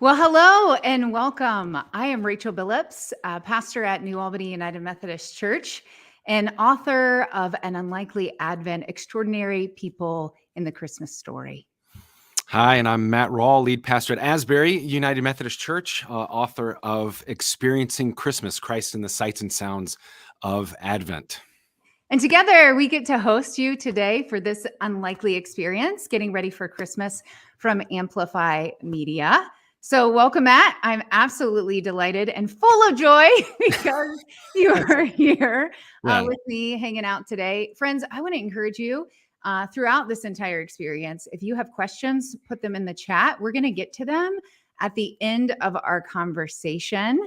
Well, hello and welcome. I am Rachel Billups, pastor at New Albany United Methodist Church and author of An Unlikely Advent, Extraordinary People in the Christmas Story. Hi, and I'm Matt Rawle, lead pastor at Asbury United Methodist Church, author of Experiencing Christmas, Christ in the Sights and Sounds of Advent. And together we get to host you today for this unlikely experience, getting ready for Christmas from Amplify Media. So welcome, Matt. I'm absolutely delighted and full of joy because you are here with me hanging out today. Friends, I want to encourage you throughout this entire experience. If you have questions, put them in the chat. We're going to get to them at the end of our conversation.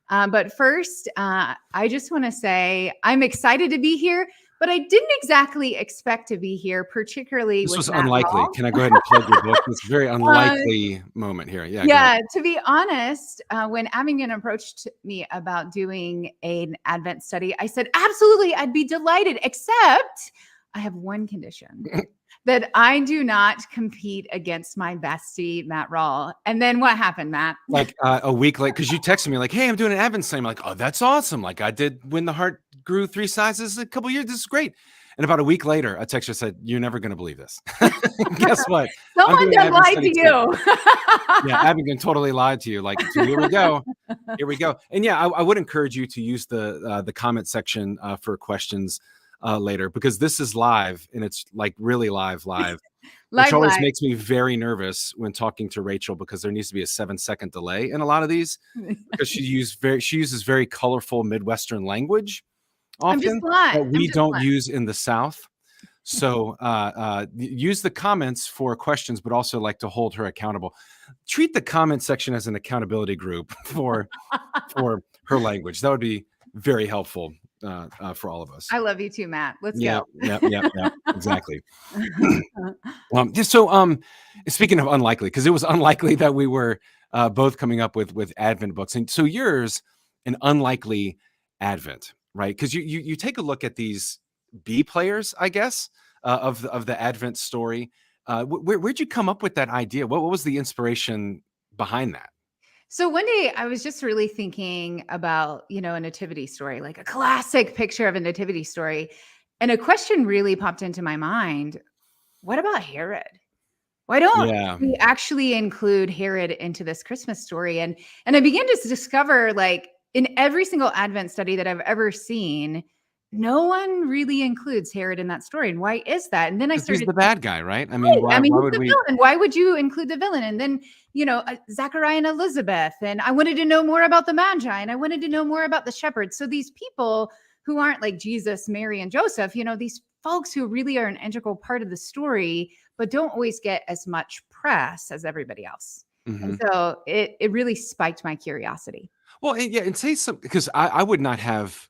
But first, I just want to say I'm excited to be here, but I didn't exactly expect to be here, particularly This with was Matt unlikely. Rawle. Can I go ahead and plug your book? It's a very unlikely moment here. Yeah, to be honest, when Abingdon approached me about doing an Advent study, I said, absolutely, I'd be delighted, except I have one condition. That I do not compete against my bestie, Matt Rawle. And then what happened, Matt? Like a week late, because you texted me like, hey, I'm doing an Advent study. I'm like, oh, that's awesome. Like I did when the heart grew 3 sizes a couple years. This is great. And about a week later, a texter said, you're never going to believe this. Guess what? Someone just lied to you. Yeah, Abingdon totally lied to you. Like, so here we go. Here we go. And yeah, I would encourage you to use the comment section for questions later, because this is live and it's like really live, which always makes me very nervous when talking to Rachel, because there needs to be a 7-second delay in a lot of these, because she uses very colorful Midwestern language often that we don't use in the South. So use the comments for questions, but also like to hold her accountable. Treat the comment section as an accountability group for her language. That would be very helpful for all of us. I love you too, Matt. Let's go. Yeah, exactly. Speaking of unlikely, because it was unlikely that we were both coming up with Advent books, and so yours, an unlikely Advent, right? Because you take a look at these B players, I guess, of the Advent story. Where'd you come up with that idea? What was the inspiration behind that? So one day I was just really thinking about, a nativity story, like a classic picture of a nativity story. And a question really popped into my mind. What about Herod? Why don't we actually include Herod into this Christmas story? And I began to discover, like, in every single Advent study that I've ever seen, no one really includes Herod in that story. And why is that? And then I started. He's the bad guy, right? I mean, why would we? Villain. Why would you include the villain? And then, Zachariah and Elizabeth. And I wanted to know more about the Magi, and I wanted to know more about the shepherds. So these people who aren't like Jesus, Mary, and Joseph, these folks who really are an integral part of the story, but don't always get as much press as everybody else. Mm-hmm. And so it really spiked my curiosity. Well, and say something, because I would not have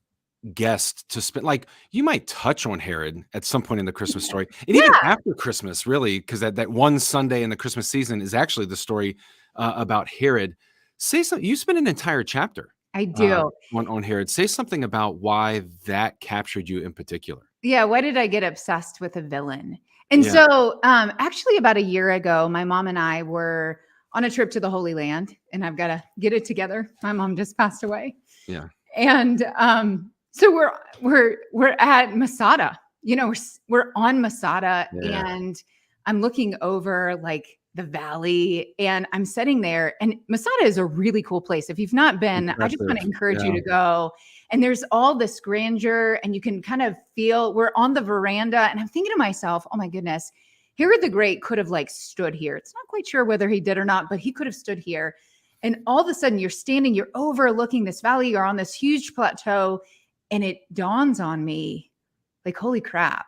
guessed to spend, like, you might touch on Herod at some point in the Christmas story, and even after Christmas, really, because that one Sunday in the Christmas season is actually the story about Herod. Say something. You spend an entire chapter. I do on Herod. Say something about why that captured you in particular. Yeah, why did I get obsessed with a villain? And so, actually, about a year ago, my mom and I were on a trip to the Holy Land, and I've got to get it together. My mom just passed away. Yeah, and so we're at Masada. We're on Masada, and I'm looking over like the valley, and I'm sitting there. And Masada is a really cool place. If you've not been, I just want to encourage you to go. And there's all this grandeur, and you can kind of feel. We're on the veranda, and I'm thinking to myself, "Oh my goodness, Herod the Great could have like stood here." It's not quite sure whether he did or not, but he could have stood here. And all of a sudden, you're overlooking this valley. You're on this huge plateau. And it dawns on me, like, holy crap.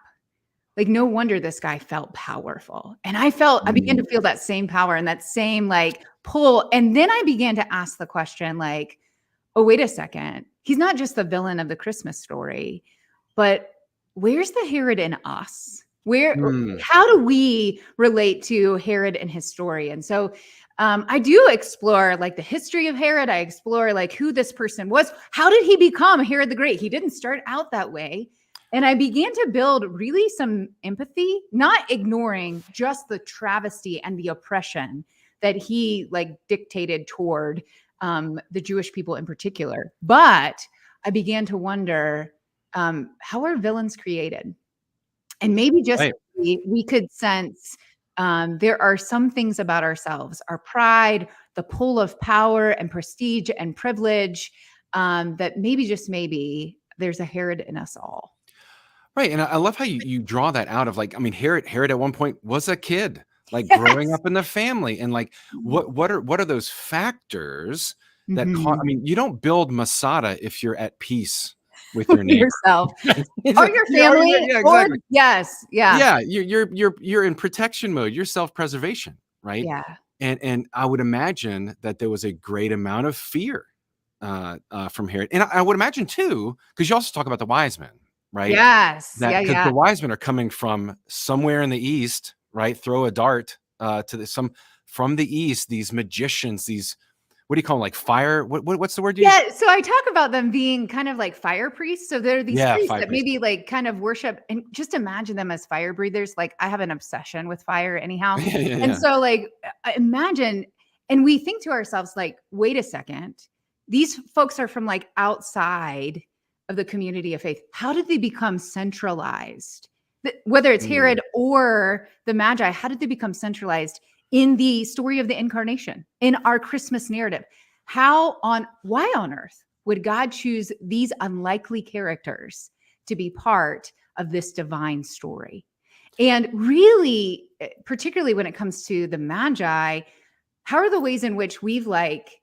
Like, no wonder this guy felt powerful. And I began to feel that same power and that same like pull. And then I began to ask the question, like, oh, wait a second. He's not just the villain of the Christmas story, but where's the Herod in us? How do we relate to Herod and his story? And so I do explore like the history of Herod. I explore like who this person was. How did he become Herod the Great? He didn't start out that way. And I began to build really some empathy, not ignoring just the travesty and the oppression that he like dictated toward the Jewish people in particular. But I began to wonder, how are villains created? And maybe just Right. we could sense there are some things about ourselves, our pride, the pull of power and prestige and privilege, that maybe just maybe there's a Herod in us all. Right, and I love how you draw that out of, like, I mean, Herod at one point was a kid, like, growing Yes. up in the family, and, like, what are those factors that cau I Mhm. mean, you don't build Masada if you're at peace with your neighbor. Yourself It's or a your yeah, family yeah, or exactly. yes, yeah, Yeah, you're in protection mode, you're self-preservation, right? yeah. And I would imagine that there was a great amount of fear, from Herod, and I would imagine too, because you also talk about the wise men, right? Yes. That Yeah, because yeah. the wise men are coming from somewhere in the east, right? Throw a dart, to the some from the east, these magicians, these what do you call them? Like fire? What's the word you use? Yeah, so I talk about them being kind of like fire priests. So there are these Yeah, priests fire that priests. maybe like kind of worship and just imagine them as fire breathers. Like I have an obsession with fire anyhow. Yeah, yeah, And yeah. so like imagine and we think to ourselves like wait a second. These folks are from like outside of the community of faith. How did they become centralized? Whether it's Mm, Herod or the Magi, how did they become centralized in the story of the incarnation, in our Christmas narrative? Why on earth would God choose these unlikely characters to be part of this divine story? And really, particularly when it comes to the Magi, how are the ways in which we've like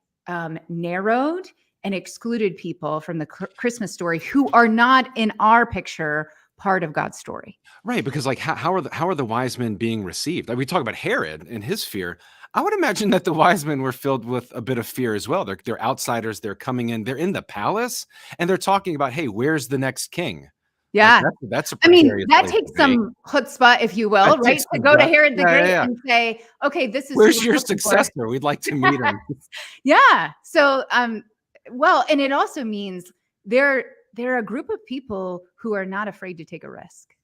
narrowed and excluded people from the Christmas story who are not in our picture part of God's story? right, because like how are the wise men being received? Like we talk about Herod and his fear. I would imagine that the wise men were filled with a bit of fear as well. They're outsiders. They're coming in. They're in the palace, and they're talking about, hey, where's the next king? Like Yeah. that's a I mean, precarious that place to takes be. some chutzpah, if you That will, right? takes To some go to guts. Herod the Yeah, yeah, Great yeah. and say, okay, this is who Where's we're your looking for. successor? We'd like to meet him. Yeah. So, well, and it also means they're a group of people who are not afraid to take a risk.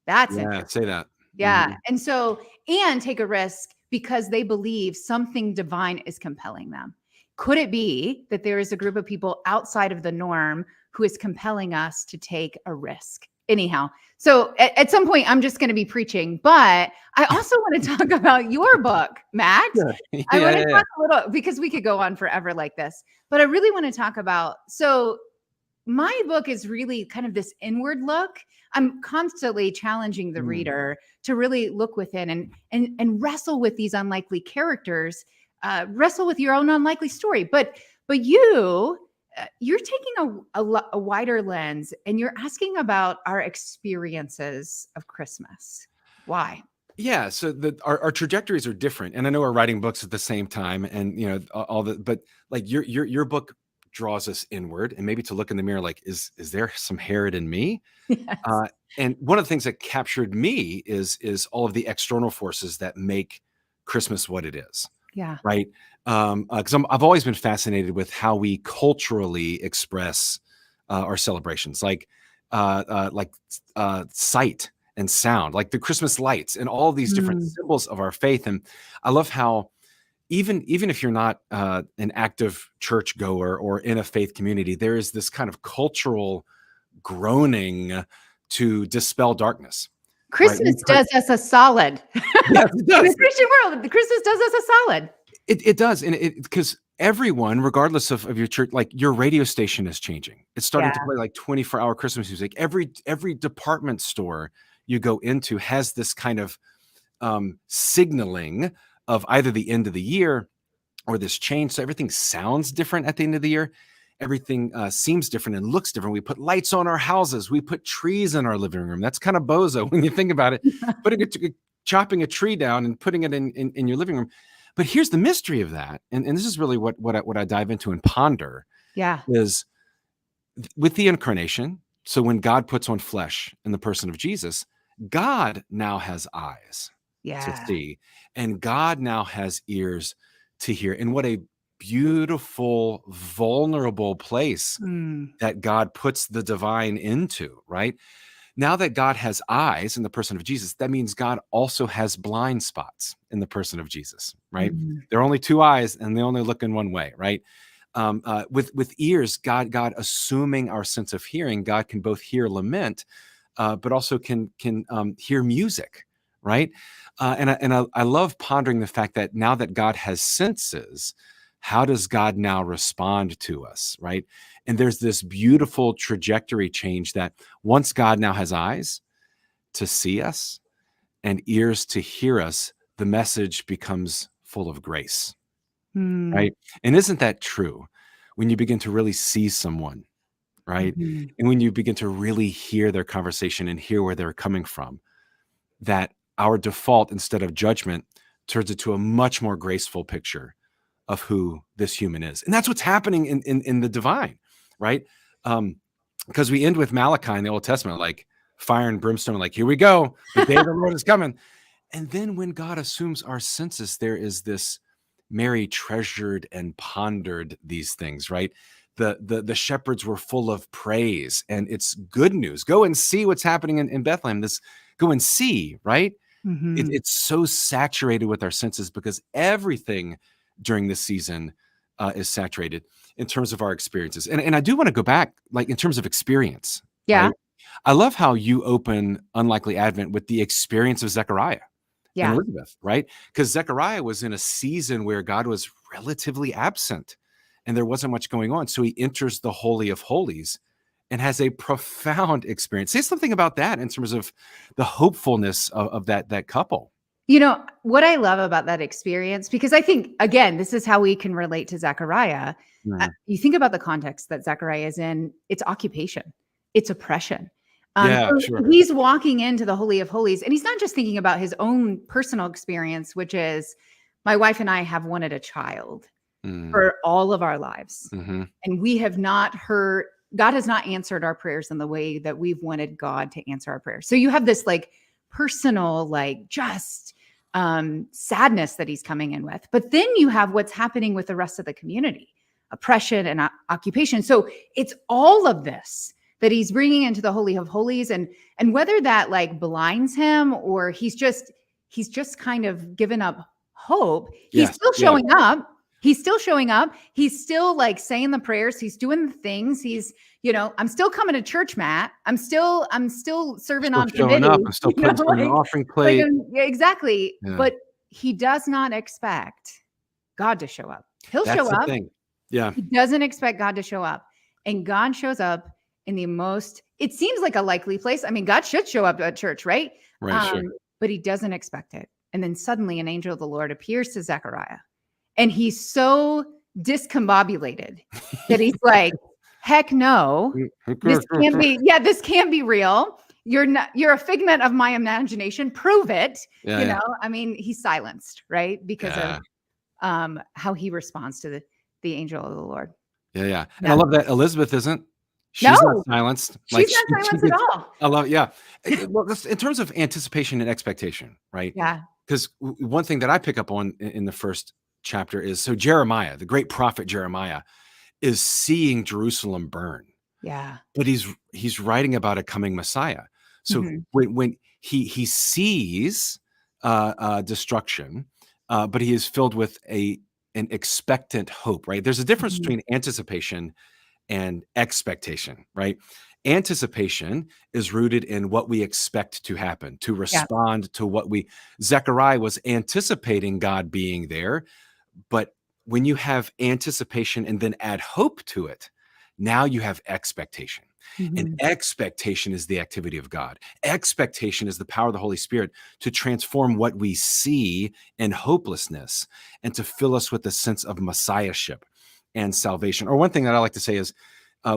That's Yeah, say interesting. that. Yeah. Mhm. And so, and take a risk because they believe something divine is compelling them. Could it be that there is a group of people outside of the norm who is compelling us to take a risk? Anyhow, so at some point, I'm just going to be preaching, but I also want to talk about your book, Matt. Yeah. I Yeah, want to yeah, yeah. talk a little because we could go on forever like this, but I really want to talk about so my book is really kind of this inward look. I'm constantly challenging the Mm. reader to really look within and wrestle with these unlikely characters, wrestle with your own unlikely story. But you're taking a wider lens and you're asking about our experiences of Christmas. Why? Yeah, so our trajectories are different, and I know we're writing books at the same time, and all the but like your book draws us inward, and maybe to look in the mirror, like is there some Herod in me? Yes. Uh, and one of the things that captured me is all of the external forces that make Christmas what it is, Yeah. right? Because I've always been fascinated with how we culturally express our celebrations, sight and sound, like the Christmas lights and all these different Mm. symbols of our faith. And I love how even if you're not an active church goer or in a faith community, there is this kind of cultural groaning to dispel darkness, right? Christmas does us a solid. Yes, it In the does. Christian world, the Christmas does us a solid. It does, and it because everyone, regardless of your church, like your radio station is changing. It's starting to Yeah. play like 24-hour Christmas music. Every department store you go into has this kind of signaling of either the end of the year or this change. So everything sounds different at the end of the year. Everything seems different and looks different. We put lights on our houses. We put trees in our living room. That's kind of bozo when you think about it. Chopping a tree down and putting it in your living room. But here's the mystery of that, and this is really what I dive into and ponder Yeah. is with the incarnation. So when God puts on flesh in the person of Jesus, God now has eyes to Yeah. see, and God now has ears to hear. And what a beautiful, vulnerable place Mm. that God puts the divine into, right? Now that God has eyes in the person of Jesus, that means God also has blind spots in the person of Jesus, right? Mhm. There are only two eyes and they only look in one way, right? With ears, God assuming our sense of hearing, God can both hear lament, but also can hear music, right? I love pondering the fact that now that God has senses, how does God now respond to us, right? And there's this beautiful trajectory change that once God now has eyes to see us and ears to hear us, the message becomes full of grace, Mm. right? And isn't that true? When you begin to really see someone, right? Mhm. And when you begin to really hear their conversation and hear where they're coming from, that our default, instead of judgment, turns into a much more graceful picture of who this human is. And that's what's happening in the divine, right? Because we end with Malachi in the Old Testament, like fire and brimstone, like, here we go, the day of the Lord is coming. And then when God assumes our senses, there is this Mary treasured and pondered these things, right? The shepherds were full of praise, and it's good news. Go and see what's happening in Bethlehem. Go and see, right? Mhm. It's so saturated with our senses because everything during this season is saturated in terms of our experiences. And I do want to go back, like in terms of experience, Yeah. right? I love how you open Unlikely Advent with the experience of Zechariah and Yeah. Elizabeth, right? Because Zechariah was in a season where God was relatively absent and there wasn't much going on. So he enters the Holy of Holies and has a profound experience. Say something about that in terms of the hopefulness of that couple. You know, what I love about that experience, because I think, again, this is how we can relate to Zechariah. Mhm. You think about the context that Zechariah is in, it's occupation, it's oppression. Yeah, So sure. he's walking into the Holy of Holies, and he's not just thinking about his own personal experience, which is my wife and I have wanted a child Mm, for all of our lives. mhm. And we have not heard, God has not answered our prayers in the way that we've wanted God to answer our prayers. So you have this like personal, like just sadness that he's coming in with. But then you have what's happening with the rest of the community, oppression and occupation. So it's all of this that he's bringing into the Holy of Holies, and whether that like blinds him or he's just kind of given up hope, he's Yes, still yeah. showing up. He's still showing up. He's still like saying the prayers. He's doing the things. I'm still coming to church, Matt. I'm still serving Still on showing up. committee, I'm still putting stuff in the offering like, plate. yeah, exactly. Yeah, But he does not expect God to show up. He'll show that's the up. thing. Yeah, He doesn't expect God to show up. And God shows up in the most, it seems like a likely place. I mean, God should show up at church, right? right, sure. But he doesn't expect it. And then suddenly an angel of the Lord appears to Zechariah. And he's so discombobulated that he's like, heck no, this can't be, yeah, this can't be real. You're a figment of my imagination. Prove it. Yeah, yeah, I mean, he's silenced, right? Because of yeah, how he responds to the angel of the Lord. yeah, yeah. And I Yeah. love that Elizabeth isn't. She's not No, silenced. Like she's not she silenced at gets. all. I love. Yeah. Well, in terms of anticipation and expectation, right? Yeah. Because one thing that I pick up on in the first chapter is so Jeremiah, the great prophet Jeremiah, is seeing Jerusalem burn, Yeah. but he's writing about a coming Messiah. So Mhm. when he sees destruction, but he is filled with an expectant hope. Right? There's a difference Mhm. between anticipation and expectation. Right? Anticipation is rooted in what we expect to happen, to Yeah. respond to what we. Zechariah was anticipating God being there, but when you have anticipation and then add hope to it, now you have expectation. And Mhm. expectation is the activity of God. Expectation is the power of the Holy Spirit to transform what we see in hopelessness and to fill us with a sense of messiahship and salvation. Or one thing that I like to say is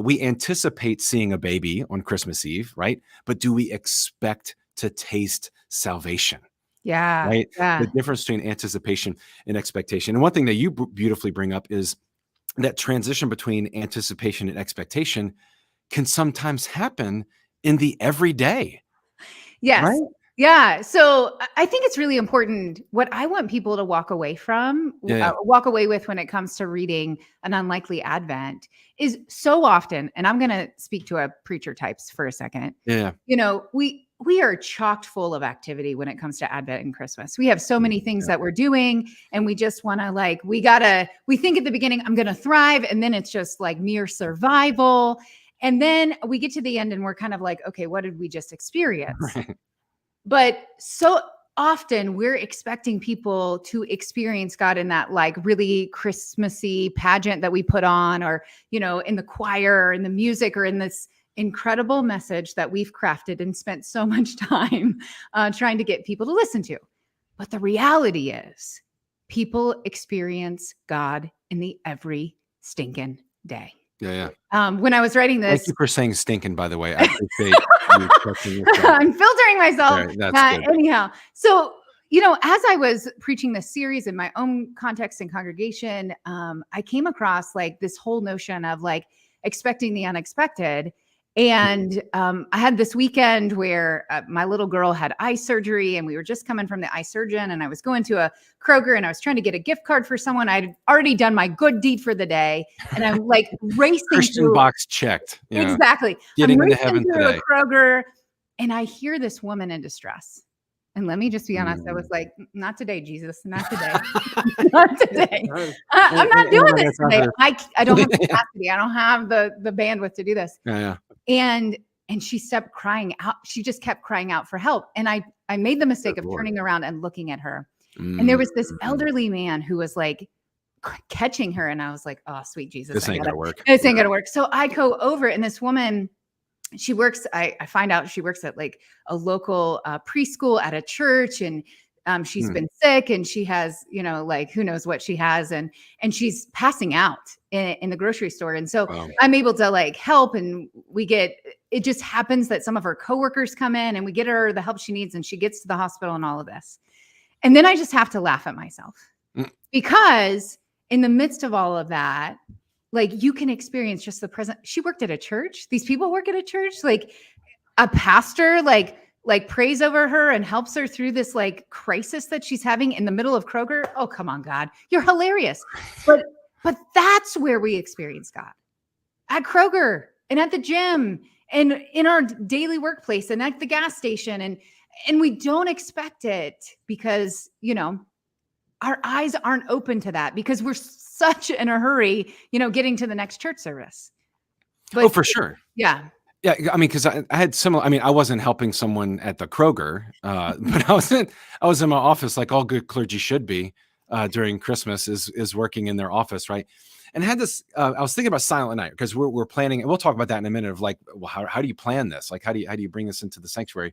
we anticipate seeing a baby on Christmas Eve, right? But do we expect to taste salvation? Yeah. Right? The Yeah. difference between anticipation and expectation. And one thing that you beautifully bring up is that transition between anticipation and expectation can sometimes happen in the everyday, Yes. right? Yeah. So I think it's really important. What I want people to walk away from, walk away with when it comes to reading An Unlikely Advent is so often, and I'm going to speak to a preacher types for a second. Yeah. We are chocked full of activity when it comes to Advent and Christmas. We have so many things that we're doing, and we just want to we think at the beginning, I'm going to thrive. And then it's just like mere survival. And then we get to the end and we're kind of like, okay, what did we just experience? Right. But so often we're expecting people to experience God in that like really Christmassy pageant that we put on, or, in the choir or in the music or in this incredible message that we've crafted and spent so much time trying to get people to listen to. But the reality is people experience God in the every stinking day. Yeah. When I was writing this, thank you for saying stinking, by the way. I appreciate you correcting yourself. I'm filtering myself. Right, that's good. Anyhow, so as I was preaching this series in my own context and congregation, I came across like this whole notion of like expecting the unexpected. And I had this weekend where my little girl had eye surgery, and we were just coming from the eye surgeon, and I was going to a Kroger and I was trying to get a gift card for someone. I'd already done my good deed for the day, and I'm like racing Christian through, box checked. Exactly. Getting I'm into racing heaven through today. a Kroger, and I hear this woman in distress. And let me just be honest, I was like, not today, Jesus, not today, not today. I'm not doing this today. I don't have capacity. I don't have the bandwidth to do this. Yeah. And she kept crying out. She just kept crying out for help. And I made the mistake of turning around and looking at her. And there was this elderly man who was like catching her. And I was like, oh, sweet Jesus. This ain't gonna work. This ain't gonna work. So I go over, and this woman, she works, I find out she works at like a local preschool at a church, and she's been sick, and she has, like who knows what she has, and she's passing out in the grocery store. And so I'm able to like help, and it just happens that some of her coworkers come in and we get her the help she needs, and she gets to the hospital and all of this. And then I just have to laugh at myself because in the midst of all of that, like you can experience just the present. She worked at a church. These people work at a church. Like a pastor, like prays over her and helps her through this like crisis that she's having in the middle of Kroger. Oh, come on, God, you're hilarious. But that's where we experience God, at Kroger and at the gym and in our daily workplace and at the gas station. And we don't expect it because, our eyes aren't open to that because we're such in a hurry, getting to the next church service. But, for sure. Yeah. Yeah. I mean, because I had similar, I wasn't helping someone at the Kroger, but I was in my office like all good clergy should be during Christmas is working in their office. Right. And I had this, I was thinking about Silent Night because we're planning, and we'll talk about that in a minute of like, well, how do you plan this? Like, how do you bring this into the sanctuary?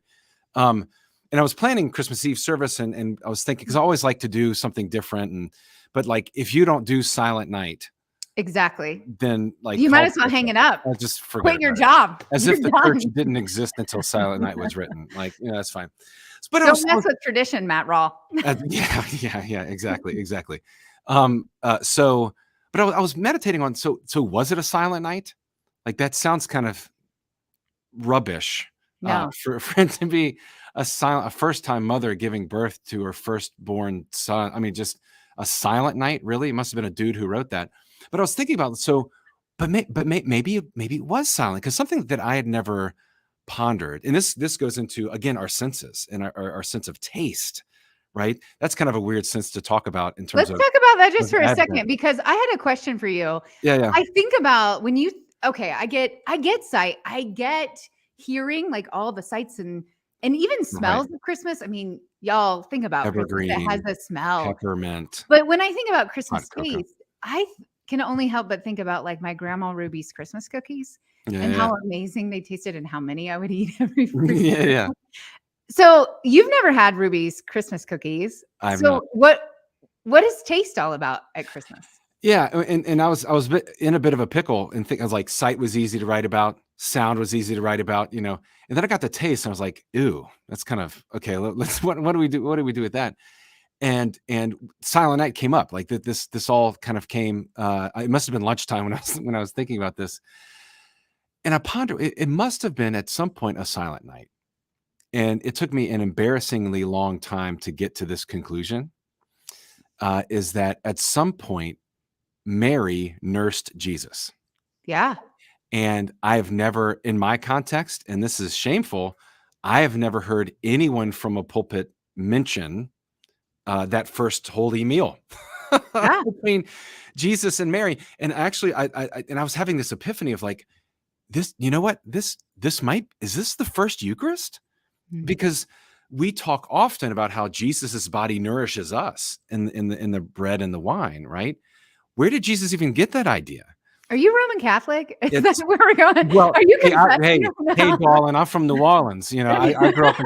And I was planning Christmas Eve service, and I was thinking, because I always like to do something different, but like if you don't do Silent Night, exactly, then like you might as well hang it up. I'll just quit your job. As if the church didn't exist until Silent Night was written. Like, that's fine. But don't mess with tradition, Matt Rawle. Yeah, exactly. But I was meditating on, so was it a Silent Night? Like that sounds kind of rubbish. No. For it to be a first-time mother giving birth to her firstborn son. Just a silent night, really? It must have been a dude who wrote that. But I was thinking about maybe it was silent, because something that I had never pondered, and this goes into again our senses and our sense of taste, right? That's kind of a weird sense to talk about in terms of. Let's talk about that just for a second, because I had a question for you. Yeah. I think about when you I get sight, I get hearing, like all the sights and even smells of Christmas. Y'all think about evergreen, Christmas. It has a smell, peppermint. But when I think about Christmas taste, I can only help but think about like my grandma Ruby's Christmas cookies how amazing they tasted and how many I would eat every Christmas. Yeah. So you've never had Ruby's Christmas cookies. I've not. What is taste all about at Christmas? Yeah, and I was in a bit of a pickle, and I was like, sight was easy to write about, sound was easy to write about, and then I got the taste, and I was like, ooh, that's kind of okay. Let's what do we do? What do we do with that? And Silent Night came up, like this all kind of came. It must have been lunchtime when I was thinking about this, and I ponder it must have been at some point a Silent Night, and it took me an embarrassingly long time to get to this conclusion, is that at some point, Mary nursed Jesus. Yeah. And I've never, in my context, and this is shameful, I have never heard anyone from a pulpit mention that first holy meal Yeah. between Jesus and Mary. And actually, I was having this epiphany of like, this, you know what, is this the first Eucharist? Mhm. Because we talk often about how Jesus's body nourishes us in the bread and the wine, right? Where did Jesus even get that idea? Are you Roman Catholic? Is It's that where we're going? well, Are you hey, confessing hey, now? Darlin, I'm from New Orleans. You know, I grew up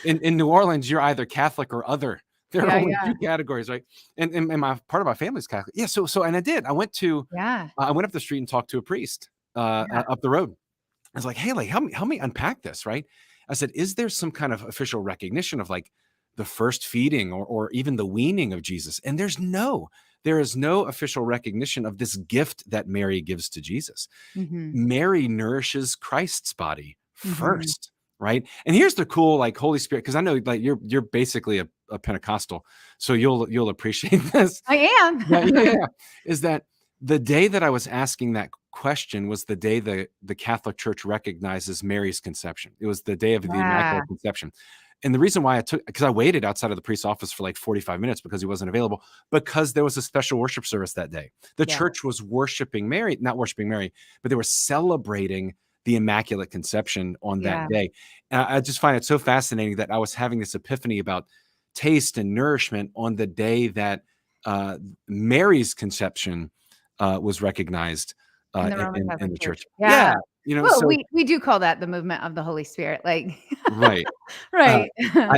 in New Orleans. You're either Catholic or other. There are Yeah, only yeah, two categories, right? And my part of my family's Catholic. Yeah. So and I did. I went yeah, up the street and talked to a priest yeah. up the road. I was like, hey, like help me unpack this, right? I said, is there some kind of official recognition of like the first feeding or even the weaning of Jesus? And there is no official recognition of this gift that Mary gives to Jesus. Mhm, Mary nourishes Christ's body mhm. first, right? And here's the cool, like, Holy Spirit, because I know like you're basically a Pentecostal, so you'll appreciate this. I Yeah, yeah, am. yeah. Is that the day that I was asking that question was the day the Catholic Church recognizes Mary's conception. It was the day of the Yeah, Immaculate Conception. And the reason why because I waited outside of the priest's office for like 45 minutes because he wasn't available, because there was a special worship service that day. The yeah, church was worshiping Mary, not worshiping Mary, but they were celebrating the Immaculate Conception on that yeah. day. And I just find it so fascinating that I was having this epiphany about taste and nourishment on the day that Mary's conception was recognized In the Roman in Catholic the Church. church. Yeah, Yeah. you know, Well, so we do call that the movement of the Holy Spirit, like right. Uh, right.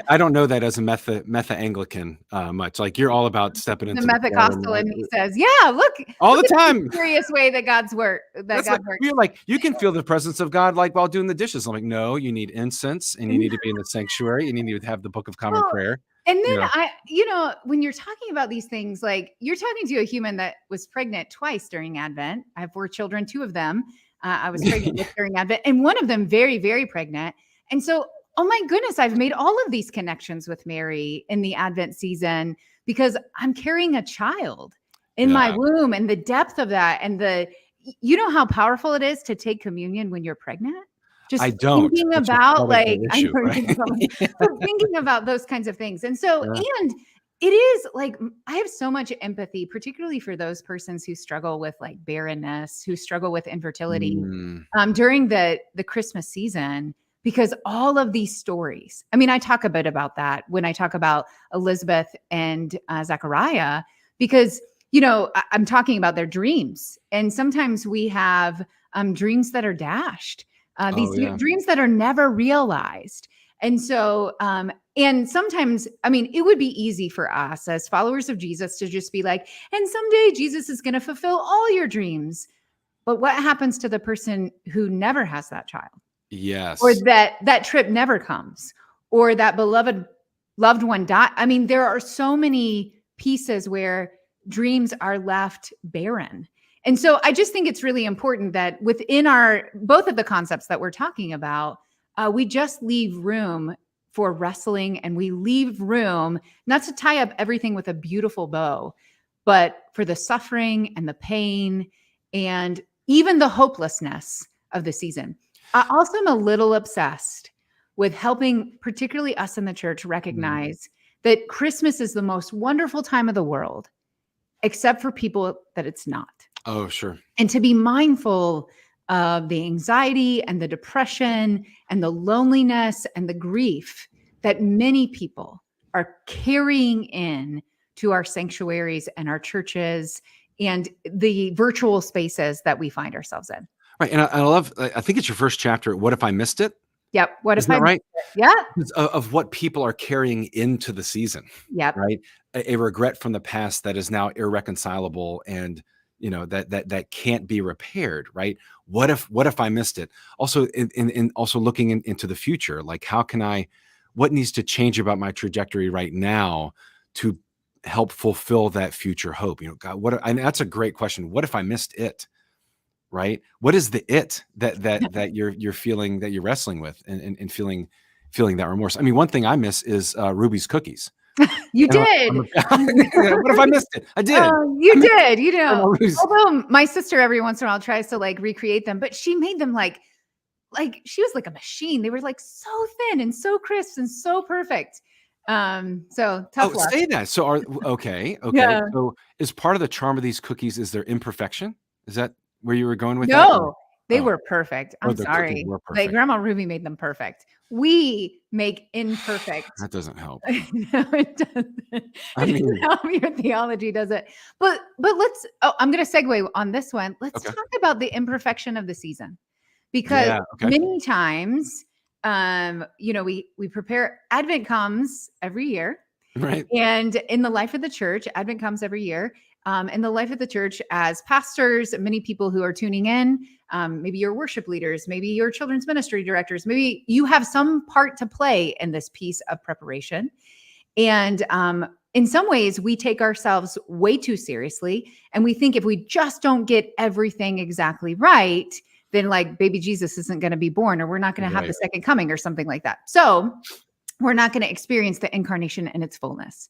I don't know that as a Metha Anglican much. Like you're all about stepping The into the choir and Metacostal in me says, "Yeah, all look the at the time. mysterious way that That's God like works." you're like you can feel the presence of God like while doing the dishes. I'm like, no, you need incense and you need to be in the sanctuary and you need to have the Book of Common Well, Prayer. and You then know, when you're talking about these things, like you're talking to a human that was pregnant twice during Advent. I have 4 children, 2 of them I was pregnant with during Advent, and one of them very, very pregnant. And so, oh my goodness, I've made all of these connections with Mary in the Advent season because I'm carrying a child in my yeah, womb, and the depth of that, and you know how powerful it is to take communion when you're pregnant? I Just don't, thinking which is about part of like the I'm issue, right? learning from but thinking about those kinds of things. And so, Yeah. and it is like I have so much empathy, particularly for those persons who struggle with like barrenness, who struggle with infertility Mm, during the Christmas season, because all of these stories. I mean, I talk a bit about that when I talk about Elizabeth and Zechariah, because I'm talking about their dreams, and sometimes we have dreams that are dashed, oh yeah. dreams that are never realized. And so, and sometimes, I mean, it would be easy for us as followers of Jesus to just be like, and someday Jesus is going to fulfill all your dreams. But what happens to the person who never has that child, or Yes. that trip never comes, or that beloved loved one die? I mean, there are so many pieces where dreams are left barren. And so I just think it's really important that within our both of the concepts that we're talking about, we just leave room for wrestling, and we leave room not to tie up everything with a beautiful bow, but for the suffering and the pain and even the hopelessness of the season. I also am a little obsessed with helping, particularly us in the church, Mm. recognize that Christmas is the most wonderful time of the world, except for people that it's not. Oh, sure. And to be mindful of the anxiety and the depression and the loneliness and the grief that many people are carrying in to our sanctuaries and our churches and the virtual spaces that we find ourselves in. Right. And I love, I think it's your first chapter. What if I missed it? Yep. What Is if that I missed right? it? Yeah. It's of what people are carrying into the season, Yep. right? A regret from the past that is now irreconcilable and that can't be repaired, right? What if I missed it? Also, in also looking into the future, like what needs to change about my trajectory right now to help fulfill that future hope? God, and that's a great question. What if I missed it? Right? What is the it that you're feeling, that you're wrestling with and feeling feeling that remorse. I mean, one thing I miss is Ruby's cookies. You And did. what if I missed it? I did. You did. You know, Ruby's. although my sister every once in a while tries to like recreate them, but she made them like she was like a machine. They were like so thin and so crisp and so perfect. So tough luck. Say that. So okay. Yeah. So is part of the charm of these cookies is their imperfection? Is that where you were going with that? No, they were perfect. I'm the sorry. cookies were Like perfect. Grandma Ruby made them perfect. We make imperfect. That doesn't help. No, it doesn't. I mean, It doesn't help your theology, does it? But let's. Oh, I'm going to segue on this one. Let's Okay. talk about the imperfection of the season, because many times, we prepare. Advent comes every year, right? And in the life of the church, Advent comes every year. In the life of the church, as pastors, many people who are tuning in, maybe you're worship leaders, maybe you're children's ministry directors, maybe you have some part to play in this piece of preparation. And in some ways, we take ourselves way too seriously. And we think if we just don't get everything exactly right, then like baby Jesus isn't going to be born, or we're not going to have the second coming or something like that. So we're not going to experience the incarnation in its fullness.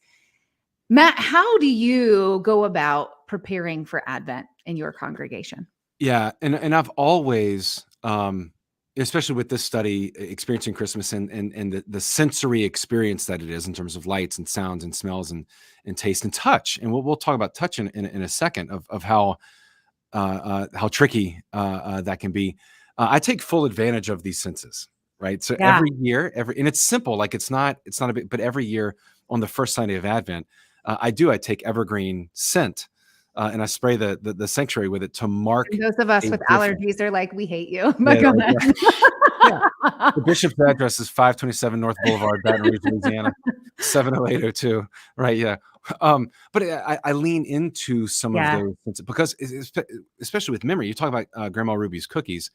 Matt, how do you go about preparing for Advent in your congregation? Yeah. And I've always, especially with this study, experiencing Christmas and the sensory experience that it is in terms of lights and sounds and smells and taste and touch. And we'll talk about touch in a second of how tricky that can be. I take full advantage of these senses, right? So every year, and it's simple, like it's not a big, but every year on the first Sunday of Advent, I take evergreen scent and I spray the sanctuary with it to mark. And those of us with allergies are like, we hate you. The bishop's address is 527 North Boulevard, Baton Rouge, Louisiana, 70802. Right. Yeah. But I lean into some of those because especially with memory, you talk about Grandma Ruby's cookies.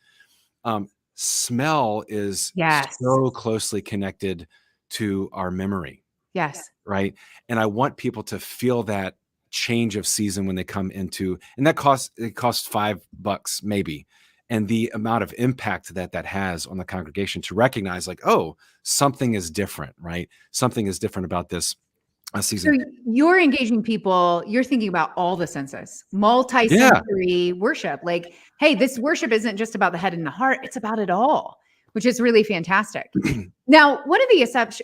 Smell is so closely connected to our memory. Yes. Right. And I want people to feel that change of season when they come into, and that costs $5 maybe. And the amount of impact that has on the congregation to recognize like, oh, something is different, right? Something is different about this season. So you're engaging people, you're thinking about all the senses, multi-sensory worship. Like, hey, this worship isn't just about the head and the heart, it's about it all, which is really fantastic. Now, one of the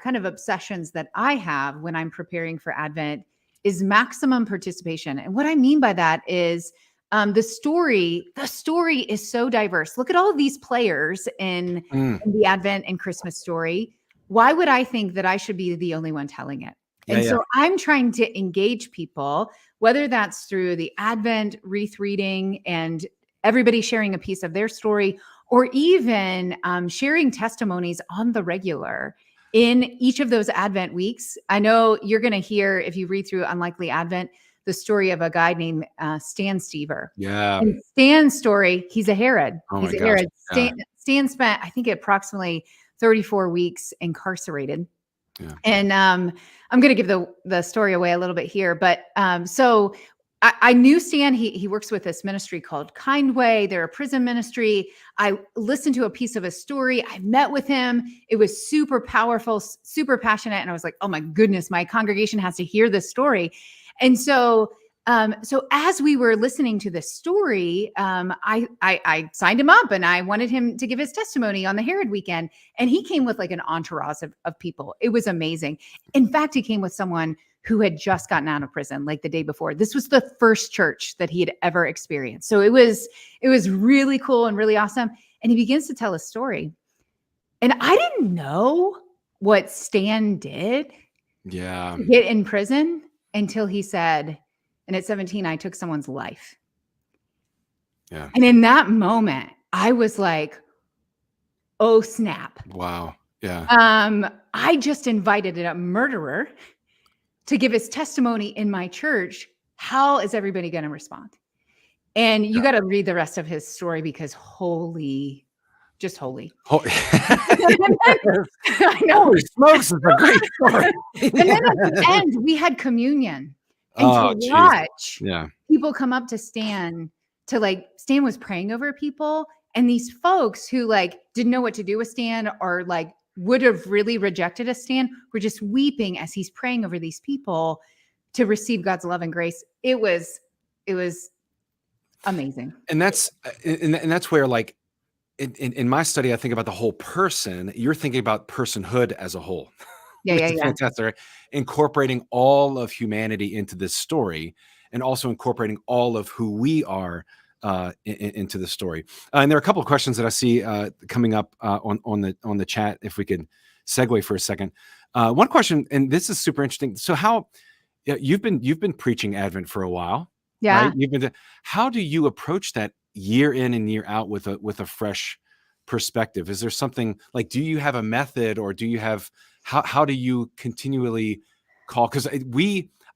kind of obsessions that I have when I'm preparing for Advent is maximum participation. And what I mean by that is the story is so diverse. Look at all of these players in the Advent and Christmas story. Why would I think that I should be the only one telling it? So I'm trying to engage people, whether that's through the Advent wreath reading and everybody sharing a piece of their story, or even sharing testimonies on the regular in each of those Advent weeks. I know you're going to hear, if you read through Unlikely Advent, the story of a guy named Stan Stever. Yeah. And Stan's story, he's a Herod. Oh he's a gosh. Herod. Stan spent, I think, approximately 34 weeks incarcerated. Yeah. And I'm going to give the story away a little bit here. But so I knew Stan. He works with this ministry called Kindway. They're a prison ministry. I listened to a piece of his story. I met with him. It was super powerful, super passionate. And I was like, oh my goodness, my congregation has to hear this story. And so as we were listening to this story, I signed him up and I wanted him to give his testimony on the Herod weekend. And he came with like an entourage of people. It was amazing. In fact, he came with someone who had just gotten out of prison like the day before. This was the first church that he had ever experienced. So it was really cool and really awesome. And he begins to tell a story. And I didn't know what Stan did to get in prison until he said, and at 17, I took someone's life. Yeah. And in that moment, I was like, oh, snap. Wow. Yeah. I just invited a murderer to give his testimony in my church. How is everybody going to respond? And you got to read the rest of his story because holy. I know. Holy smokes, it's a great story. And then at the end, we had communion. And to watch people come up to Stan Stan was praying over people. And these folks who like didn't know what to do with Stan or like would have really rejected us, Stan, were just weeping as he's praying over these people to receive God's love and grace. It was amazing. And that's where, like, in my study, I think about the whole person. You're thinking about personhood as a whole. Yeah, Which yeah, is yeah. fantastic, right? Incorporating all of humanity into this story, and also incorporating all of who we are into the story. And there are a couple of questions that I see coming up on the chat. If we could segue for a second, one question, and this is super interesting. So, you've been preaching Advent for a while, Yeah. right? How do you approach that year in and year out with a fresh perspective? Is there something, like, do you have a method, or do you have how do you continually call? Because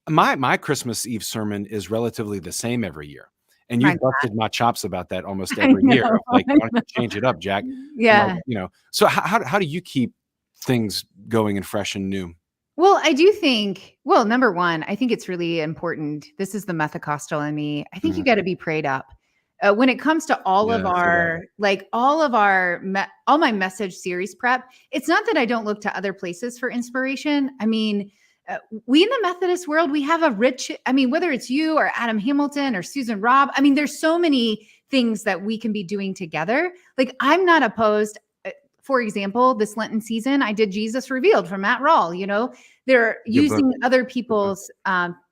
my Christmas Eve sermon is relatively the same every year, and you've busted my chops about that almost I every year. know, Like, I why don't you know. change it up, Jack? Yeah. So how do you keep things going and fresh and new? Well, I do think, number one, I think it's really important. This is the Metacostal in me. I think you got to be prayed up. When it comes to all of our, all my message series prep, it's not that I don't look to other places for inspiration. I mean, we in the Methodist world, we have whether it's you or Adam Hamilton or Susan Robb, I mean, there's so many things that we can be doing together. Like, I'm not opposed. For example, this Lenten season, I did Jesus Revealed from Matt Rawle. They're using other people's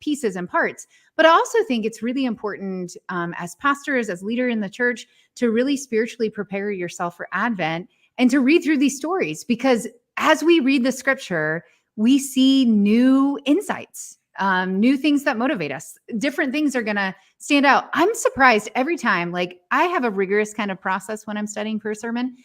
pieces and parts. But I also think it's really important as pastors, as leader in the church, to really spiritually prepare yourself for Advent and to read through these stories, because as we read the scripture, we see new insights, new things that motivate us. Different things are going to stand out. I'm surprised every time. Like, I have a rigorous kind of process when I'm studying for a sermon.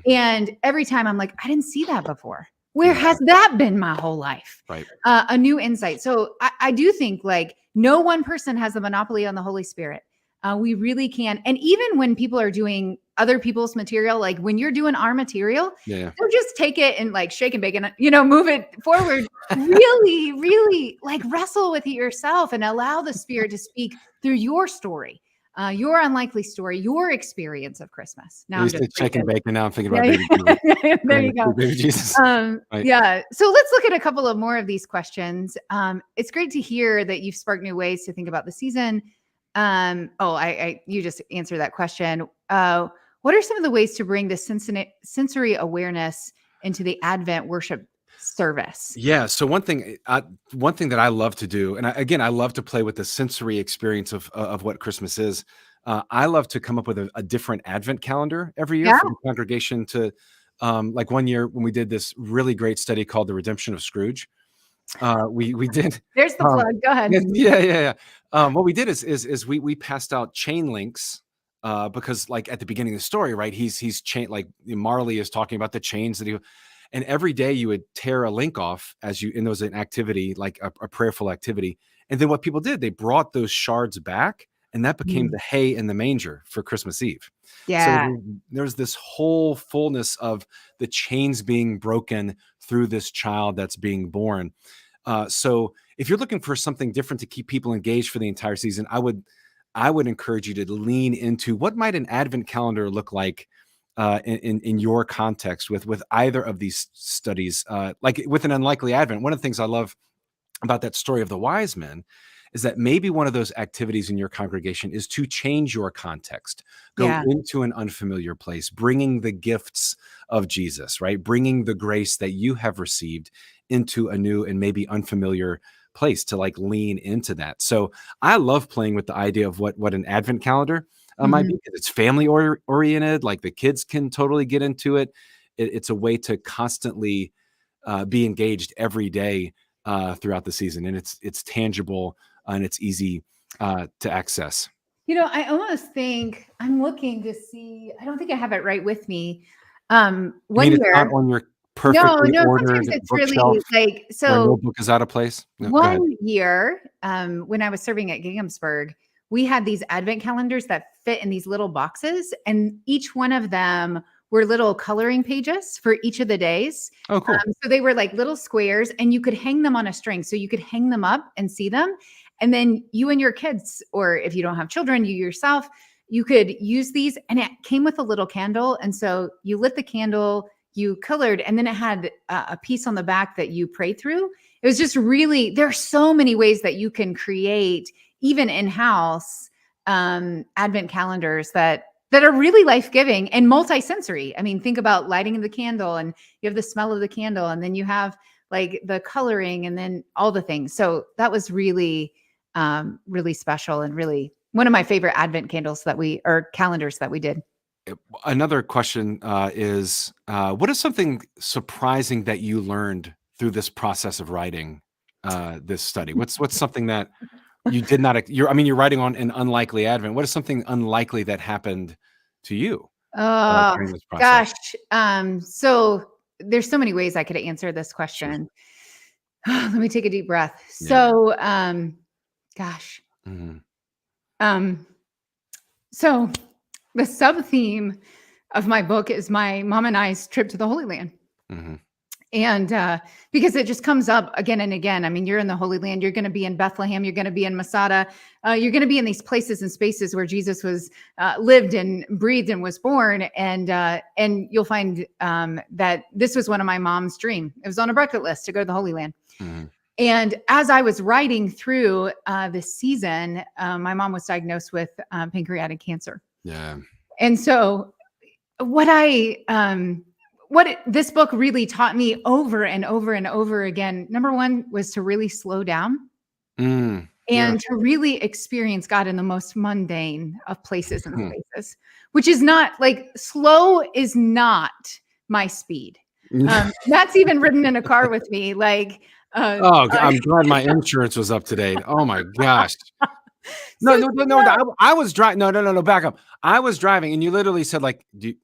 And every time I'm like, I didn't see that before. Where has that been my whole life? Right. A new insight. So I do think, like, no one person has the monopoly on the Holy Spirit. We really can. And even when people are doing other people's material, like when you're doing our material, don't just take it and like shake and bake and, move it forward. Really, really, like, wrestle with it yourself and allow the Spirit to speak through your story. Your unlikely story, your experience of Christmas. Now you I'm said just chicken bacon. Now I'm thinking about baby Jesus. There you go. Baby Jesus. Right. Yeah. So let's look at a couple of more of these questions. It's great to hear that you've sparked new ways to think about the season. You just answered that question. What are some of the ways to bring the sensory awareness into the Advent worship service? Yeah. So one thing that I love to do, and I love to play with the sensory experience of what Christmas is. I love to come up with a different Advent calendar every year for the congregation to, like one year when we did this really great study called The Redemption of Scrooge. We did. There's the plug. Go ahead. Yeah. What we did is we passed out chain links. Because, like, at the beginning of the story, right, he's chain, like Marley is talking about the chains that and every day you would tear a link off and there was an activity, like a prayerful activity. And then what people did, they brought those shards back, and that became the hay in the manger for Christmas Eve. Yeah. So there's this whole fullness of the chains being broken through this child that's being born. So if you're looking for something different to keep people engaged for the entire season, I would encourage you to lean into what might an Advent calendar look like in your context with either of these studies, like with an unlikely Advent. One of the things I love about that story of the wise men is that maybe one of those activities in your congregation is to change your context, go into an unfamiliar place, bringing the gifts of Jesus, right? Bringing the grace that you have received into a new and maybe unfamiliar place, to like lean into that. So I love playing with the idea of what an Advent calendar might be. It's family oriented, like the kids can totally get into it. It's a way to constantly be engaged every day throughout the season, and it's tangible and it's easy to access. I almost think I'm looking to see. I don't think I have it right with me. One it's year, not on your perfectly ordered sometimes it's bookshelf, really like where so. no book is out of place. No, one year, when I was serving at Ginghamsburg, we had these Advent calendars that fit in these little boxes, and each one of them were little coloring pages for each of the days. Oh, cool. So they were like little squares, and you could hang them on a string. So you could hang them up and see them. And then you and your kids, or if you don't have children, you yourself, you could use these. And it came with a little candle. And so you lit the candle, you colored, and then it had a piece on the back that you pray through. It was just really, there's so many ways that you can create, even in-house, Advent calendars that are really life-giving and multi-sensory. I mean, think about lighting the candle, and you have the smell of the candle, and then you have like the coloring, and then all the things. So that was really, really special, and really one of my favorite Advent calendars that we did. Another question is, what is something surprising that you learned through this process of writing this study? What's something that you did not, you're writing on an unlikely Advent. What is something unlikely that happened to you Oh, during this process? gosh. So there's so many ways I could answer this Sure. question. Let me take a deep breath. Yeah. So, gosh. Mhm. So the sub theme of my book is my mom and I's trip to the Holy Land. Mhm. And because it just comes up again and again. I mean, you're in the Holy Land, you're going to be in Bethlehem, you're going to be in Masada, you're going to be in these places and spaces where Jesus was lived and breathed and was born. And you'll find that this was one of my mom's dream. It was on a bucket list to go to the Holy Land. Mhm. And as I was writing through this season, my mom was diagnosed with pancreatic cancer. Yeah. And so what this book really taught me over and over and over again, number one, was to really slow down Yeah. and to really experience God in the most mundane of places and Mhm. spaces, which is not like, slow is not my speed. That's even ridden in a car with me. Like, Oh, I'm glad my insurance was up to date. Oh my gosh. No, so no, no, no. I was driving. No. Back up. I was driving, and you literally said, like, do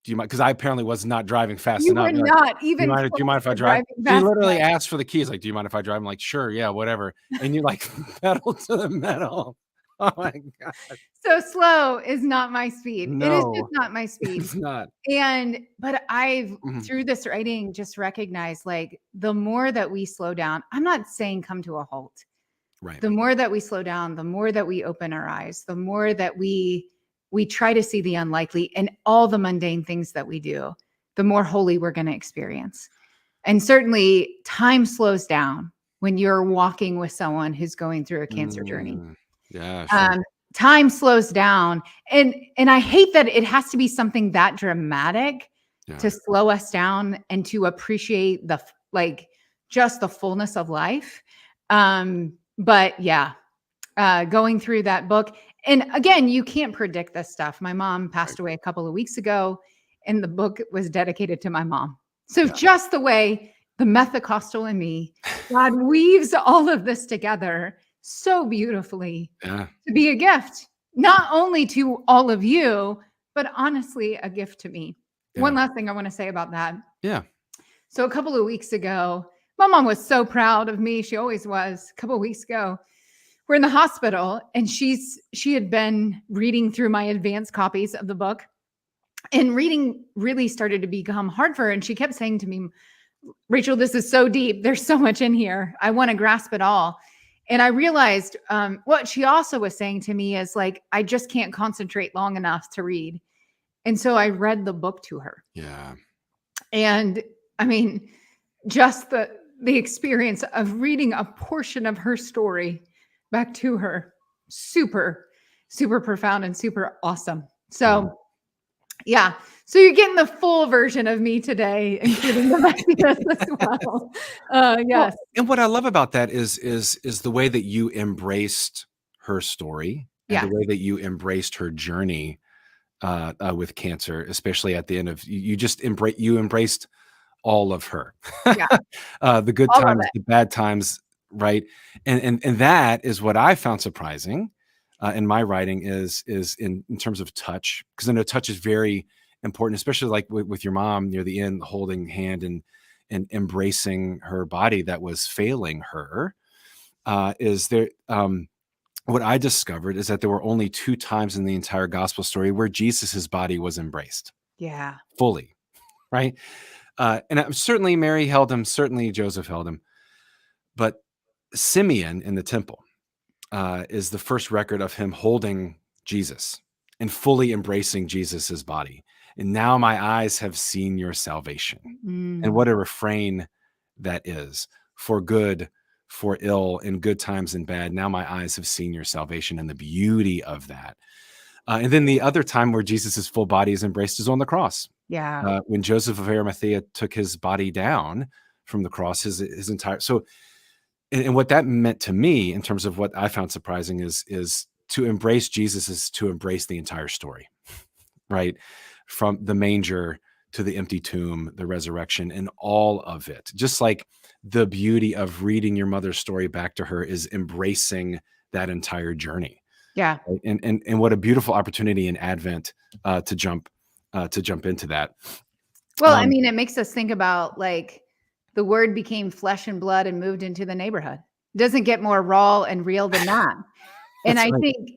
you mind? Because I apparently was not driving fast you enough. were You're like, not do you even mind? Do you mind close if I to drive? driving So you fast literally enough. asked for the keys. Like, do you mind if I drive? I'm like, sure, yeah, whatever. And you like pedal to the metal. Oh my god. So slow is not my speed. It is just No, not my speed. it's not. But I've, Mhm. through this writing, just recognized, like, the more that we slow down, I'm not saying come to a halt. Right. The more that we slow down, the more that we open our eyes, the more that we try to see the unlikely in all the mundane things that we do, the more holy we're going to experience. And certainly time slows down when you're walking with someone who's going through a cancer journey. Yeah, sure. Time slows down, and I hate that it has to be something that dramatic Yeah. to slow us down and to appreciate just the fullness of life. But yeah, going through that book, and again, you can't predict this stuff. My mom passed away a couple of weeks ago, and the book was dedicated to my mom. So Yeah. just the way the Methacostal in me, God weaves all of this together so beautifully Yeah. to be a gift, not only to all of you, but honestly, a gift to me. One Yeah. last thing I want to say about that. Yeah. So a couple of weeks ago, my mom was so proud of me. She always was. A couple of weeks ago, we're in the hospital, and she had been reading through my advanced copies of the book, and reading really started to become hard for her. And she kept saying to me, Rachel, this is so deep. There's so much in here. I want to grasp it all. And I realized what she also was saying to me is, like, I just can't concentrate long enough to read. And so I read the book to her. Yeah. And I mean, just the experience of reading a portion of her story back to her, super, super profound and super awesome. So yeah. So you're getting the full version of me today, including the messiness as well. Well, Yes. and what I love about that is the way that you embraced her story and the Yes. way that you embraced her journey with cancer, especially at the end of you just embraced all of her, Yeah. the good All of times, it. the bad times, right? And that is what I found surprising in my writing is in terms of touch, because I know touch is very important, especially like with your mom near the end, holding hand and embracing her body that was failing her. Is there what I discovered is that there were only 2 times in the entire gospel story where Jesus's body was embraced Yeah. fully, right? And certainly Mary held him, certainly Joseph held him, but Simeon in the temple is the first record of him holding Jesus and fully embracing Jesus's body. and now my eyes have seen your salvation. And what a refrain that is, for good, for ill, in good times and bad. Now my eyes have seen your salvation, and the beauty of that. And then the other time where Jesus' full body is embraced is on the cross. Yeah. When Joseph of Arimathea took his body down from the cross, his entire, so, and what that meant to me in terms of what I found surprising is to embrace Jesus is to embrace the entire story, right? From the manger to the empty tomb, the resurrection, and all of it. Just like the beauty of reading your mother's story back to her is embracing that entire journey. Yeah. Right? And what a beautiful opportunity in Advent to jump into that. Well, I mean, it makes us think about like the word became flesh and blood and moved into the neighborhood. It doesn't get more raw and real than that. And I think,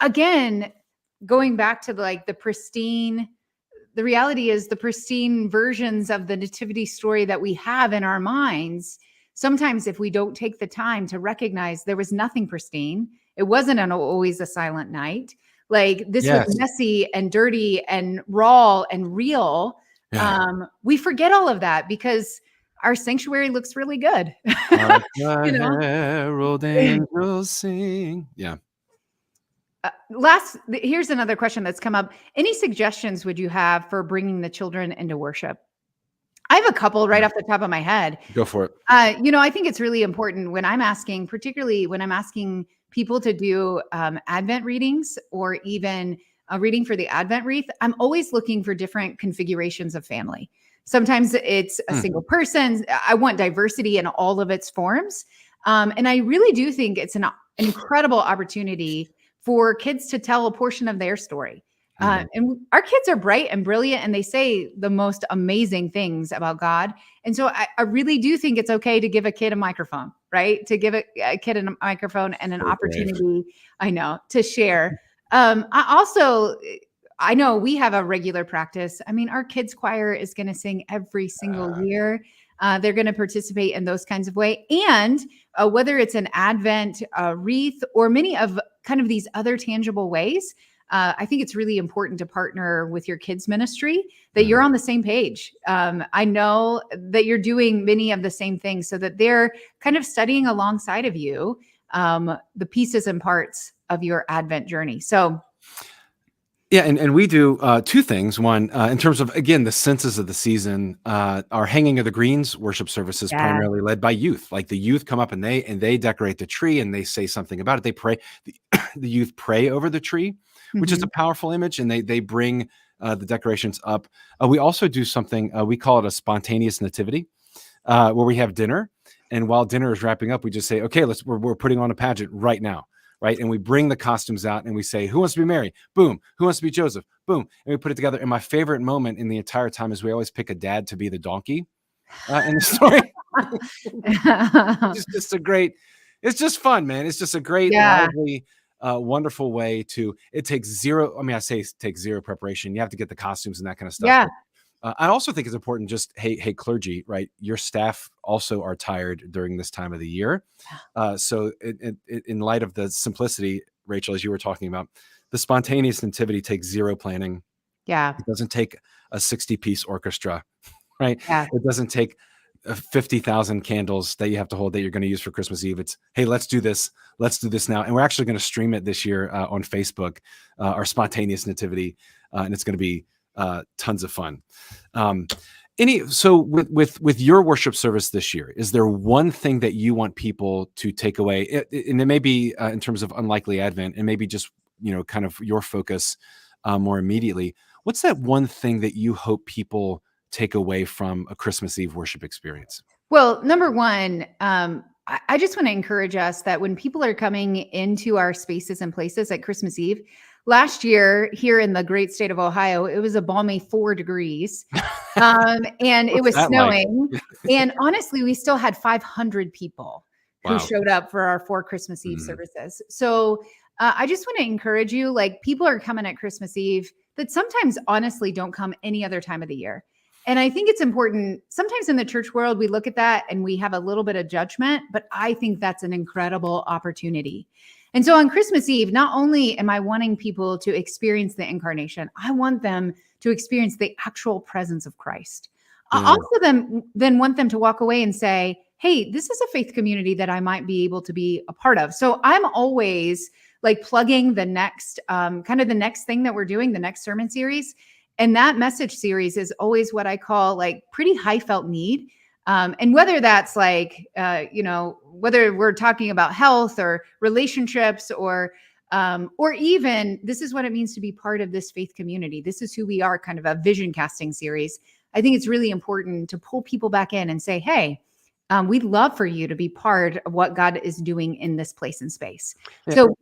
again, going back to like the reality is the pristine versions of the nativity story that we have in our minds. Sometimes if we don't take the time to recognize there was nothing pristine, it wasn't always a silent night. Like this was messy and dirty and raw and real. Yeah. We forget all of that because our sanctuary looks really good. Herald angels sing. Yeah. Here's another question that's come up. Any suggestions would you have for bringing the children into worship? I have a couple right off the top of my head. Go for it. I think it's really important when I'm asking, particularly when I'm asking people to do Advent readings or even a reading for the Advent wreath, I'm always looking for different configurations of family. Sometimes it's a single person. I want diversity in all of its forms. And I really do think it's an incredible opportunity for kids to tell a portion of their story. And our kids are bright and brilliant, and they say the most amazing things about God. And so I really do think it's okay to give a kid a microphone, right? To give a kid a microphone and an opportunity, to share. I know we have a regular practice. I mean, our kids choir is going to sing every single year. They're going to participate in those kinds of ways. And whether it's an Advent wreath or many of kind of these other tangible ways, I think it's really important to partner with your kids' ministry, that you're on the same page. I know that you're doing many of the same things so that they're kind of studying alongside of you the pieces and parts of your Advent journey. So yeah, and we do two things. One, in terms of, again, the senses of the season, our Hanging of the Greens worship service is primarily led by youth. Like the youth come up and they decorate the tree and they say something about it. They pray. The youth pray over the tree, which is a powerful image, and they bring the decorations up. We also do something, we call it a spontaneous nativity, where we have dinner. And while dinner is wrapping up, we just say, okay, we're putting on a pageant right now. Right. And we bring the costumes out and we say, who wants to be Mary? Boom. Who wants to be Joseph? Boom. And we put it together. And my favorite moment in the entire time is we always pick a dad to be the donkey in the story. It's just fun, man. It's just a great, lively, wonderful way it takes zero. I mean, I say it takes zero preparation. You have to get the costumes and that kind of stuff. Yeah. I also think it's important hey, clergy, right? Your staff also are tired during this time of the year. So in light of the simplicity, Rachel, as you were talking about, the spontaneous nativity takes zero planning. Yeah. It doesn't take a 60-piece orchestra, right? Yeah. It doesn't take 50,000 candles that you have to hold that you're going to use for Christmas Eve. It's, hey, let's do this. Let's do this now. And we're actually going to stream it this year on Facebook, our spontaneous nativity. And it's going to be tons of fun. So with your worship service this year, is there one thing that you want people to take away? And it may be in terms of unlikely Advent, and maybe just, kind of your focus more immediately. What's that one thing that you hope people take away from a Christmas Eve worship experience? Well, number one, I just want to encourage us that when people are coming into our spaces and places at Christmas Eve, last year here in the great state of Ohio, it was a balmy 4 degrees and it was snowing. Like? And honestly, we still had 500 people who showed up for our 4 Christmas Eve services. So I just want to encourage you, like people are coming at Christmas Eve that sometimes honestly don't come any other time of the year. And I think it's important. Sometimes in the church world, we look at that and we have a little bit of judgment, but I think that's an incredible opportunity. And so on Christmas Eve, not only am I wanting people to experience the incarnation, I want them to experience the actual presence of Christ. I also then want them to walk away and say, hey, this is a faith community that I might be able to be a part of. So I'm always like plugging the next, kind of the next thing that we're doing, the next sermon series. And that message series is always what I call like pretty high felt need. And whether that's like, whether we're talking about health or relationships or even this is what it means to be part of this faith community. This is who we are, kind of a vision casting series. I think it's really important to pull people back in and say, hey, we'd love for you to be part of what God is doing in this place and space. Yeah. So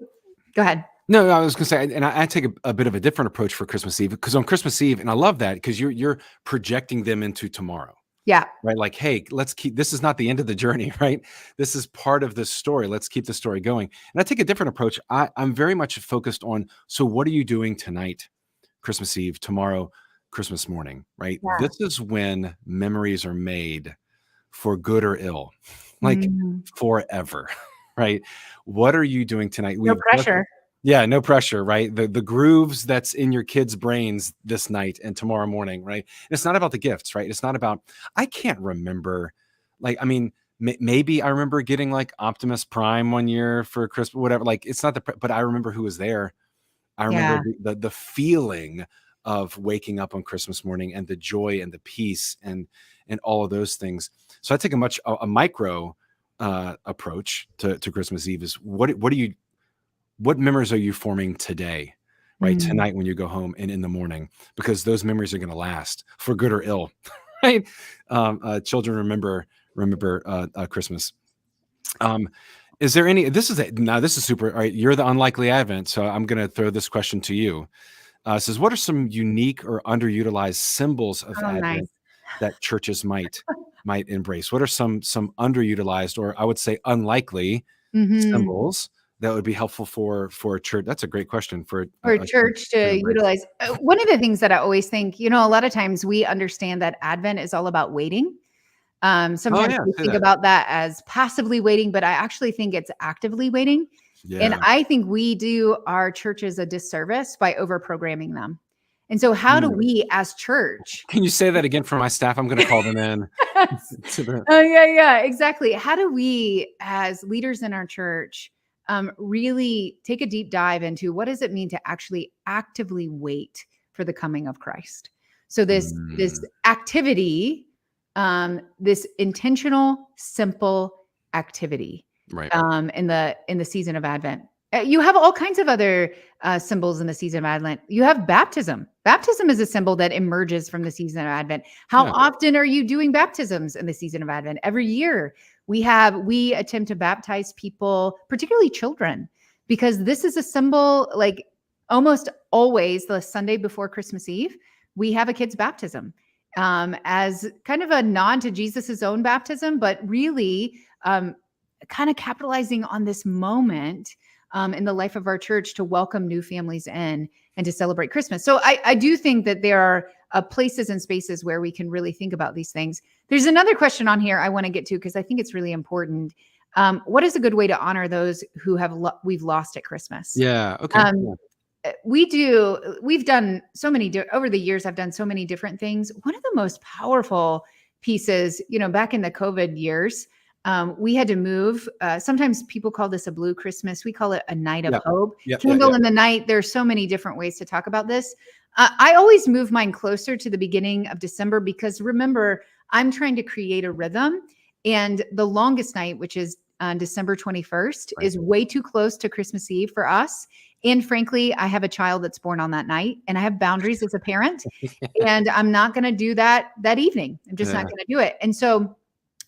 go ahead. No, I was going to say, and I take a bit of a different approach for Christmas Eve, because on Christmas Eve, and I love that because you're projecting them into tomorrow. Yeah. Right. Like, hey, this is not the end of the journey, right? This is part of this story. Let's keep the story going. And I take a different approach. I'm very much focused on, so what are you doing tonight, Christmas Eve, tomorrow, Christmas morning, right? Yeah. This is when memories are made for good or ill, like forever, right? What are you doing tonight? No pressure. Yeah, no pressure, right? The grooves that's in your kids' brains this night and tomorrow morning, right? And it's not about the gifts, right? It's not about, I can't remember, like, I mean, maybe I remember getting like Optimus Prime one year for Christmas, whatever. Like, it's not but I remember who was there. I remember the feeling of waking up on Christmas morning and the joy and the peace and all of those things. So I take a micro approach to Christmas Eve is what memories are you forming today, right? Tonight when you go home and in the morning, because those memories are going to last for good or ill, right? Children remember Christmas. Is there any, this is super, all right, you're the unlikely Advent, so I'm going to throw this question to you. It says, what are some unique or underutilized symbols of Advent that churches might embrace? What are some underutilized, or I would say unlikely symbols that would be helpful for a church? That's a great question for a church to utilize. One of the things that I always think, a lot of times we understand that Advent is all about waiting. Sometimes we think about that as passively waiting, but I actually think it's actively waiting. Yeah. And I think we do our churches a disservice by over-programming them. And so how do we as church? Can you say that again for my staff? I'm going to call them in. Oh, yeah, exactly. How do we as leaders in our church really take a deep dive into what does it mean to actually actively wait for the coming of Christ? So this activity, this intentional, simple activity, right? In the season of Advent, you have all kinds of other symbols in the season of Advent. You have baptism. Baptism is a symbol that emerges from the season of Advent. How often are you doing baptisms in the season of Advent? Every year we attempt to baptize people, particularly children, because this is a symbol. Like almost always the Sunday before Christmas Eve, we have a kid's baptism. As kind of a nod to Jesus's own baptism, but really kind of capitalizing on this moment in the life of our church to welcome new families in and to celebrate Christmas. So I do think that there are places and spaces where we can really think about these things. There's another question on here I want to get to because I think it's really important. What is a good way to honor those who we've lost at Christmas? Yeah. Okay. We've done so many over the years. I've done so many different things. One of the most powerful pieces, back in the COVID years, we had to move. Sometimes people call this a blue Christmas. We call it a night of hope. Candle in the night. There's so many different ways to talk about this. I always move mine closer to the beginning of December because remember, I'm trying to create a rhythm, and the longest night, which is December 21st, is way too close to Christmas Eve for us. And frankly, I have a child that's born on that night, and I have boundaries as a parent, and I'm not going to do that evening. I'm just not going to do it. And so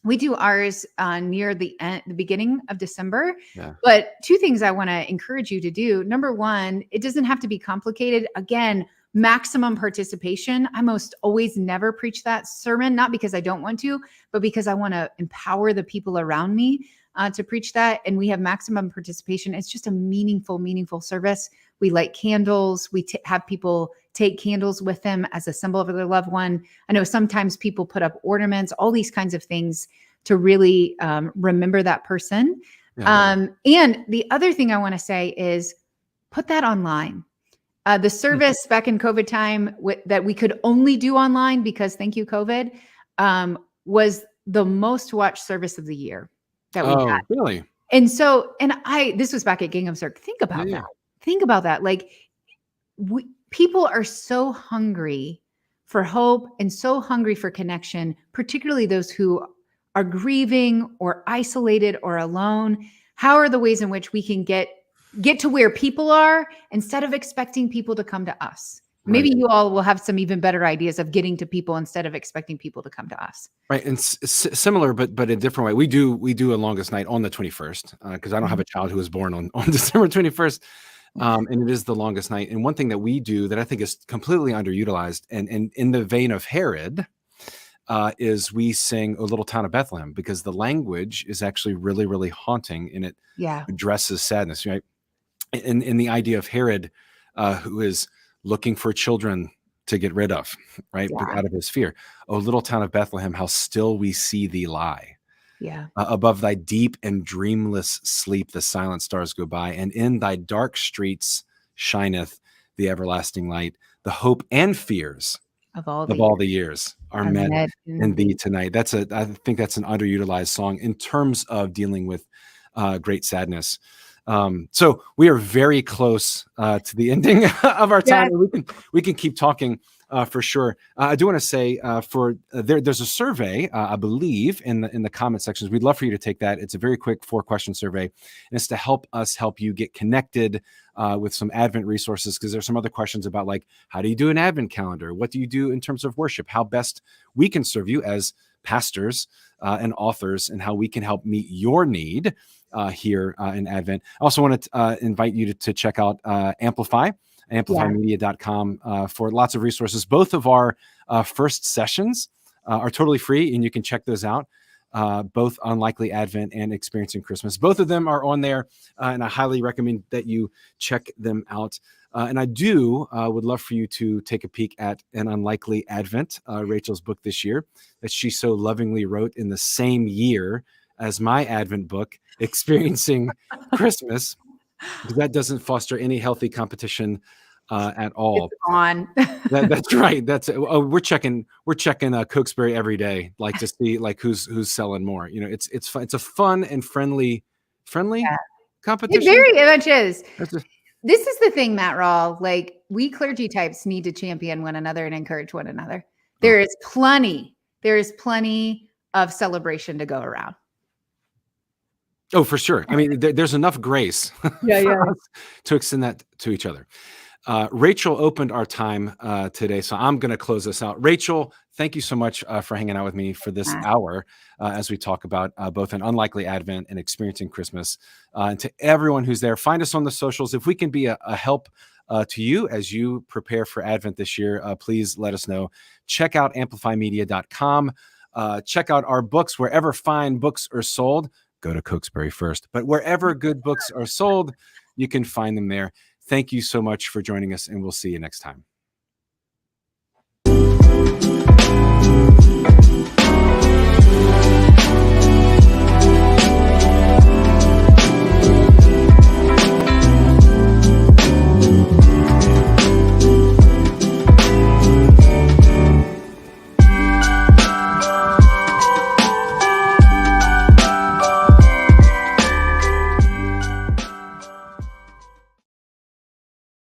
we do ours near the beginning of December. Yeah. But two things I want to encourage you to do. Number one, it doesn't have to be complicated. Again, maximum participation. I most always never preach that sermon, not because I don't want to, but because I want to empower the people around me to preach that. And we have maximum participation. It's just a meaningful service. We light candles. We have people take candles with them as a symbol of their loved one. I know sometimes people put up ornaments, all these kinds of things to really remember that person. Yeah. And the other thing I want to say is put that online. The service back in COVID time that we could only do online because thank you, COVID, was the most watched service of the year that we had. Really? And so, this was back at Gingham Circle. Think about Yeah. that. Think about that. Like people are so hungry for hope and so hungry for connection, particularly those who are grieving or isolated or alone. How are the ways in which we can get to where people are instead of expecting people to come to us? Maybe Right. you all will have some even better ideas of getting to people instead of expecting people to come to us. Right. And similar, but a different way. We do a longest night on the 21st because I don't have a child who was born on December 21st. And it is the longest night. And one thing that we do that I think is completely underutilized and in the vein of Herod is we sing O Little Town of Bethlehem because the language is actually really, really haunting and it addresses sadness, right? In the idea of Herod, who is looking for children to get rid of, right? Out of his fear. O little town of Bethlehem, how still we see thee lie. Yeah. Above thy deep and dreamless sleep, the silent stars go by, and in thy dark streets shineth the everlasting light. The hope and fears of all the years are met in thee tonight. I think that's an underutilized song in terms of dealing with great sadness. So we are very close to the ending of our time. Yeah. We can keep talking for sure. I do want to say there's a survey, I believe, in the comment sections. We'd love for you to take that. It's a very quick 4-question survey, and it's to help you get connected with some Advent resources, because there's some other questions about like, how do you do an Advent calendar? What do you do in terms of worship? How best we can serve you as pastors and authors, and how we can help meet your need here in Advent. I also want to invite you to check out amplifymedia.com for lots of resources. Both of our first sessions are totally free, and you can check those out. Both Unlikely Advent and Experiencing Christmas. Both of them are on there, and I highly recommend that you check them out. And I would love for you to take a peek at An Unlikely Advent, Rachel's book this year, that she so lovingly wrote in the same year as my Advent book, Experiencing Christmas, because that doesn't foster any healthy competition at all. It's on. That's right. We're checking Cokesbury every day, like to see like who's selling more. You know, it's fun. It's a fun and friendly competition. It very much is. This is the thing, Matt Rawle. Like, we clergy types need to champion one another and encourage one another. There is plenty of celebration to go around. Oh, for sure. I mean, there's enough grace for us to extend that to each other. Rachel opened our time today, so I'm going to close this out. Rachel, thank you so much for hanging out with me for this hour as we talk about both An Unlikely Advent and Experiencing Christmas. And to everyone who's there, find us on the socials. If we can be a help to you as you prepare for Advent this year, please let us know. Check out amplifymedia.com. Check out our books wherever fine books are sold. Go to Cokesbury first, but wherever good books are sold, you can find them there. Thank you so much for joining us, and we'll see you next time.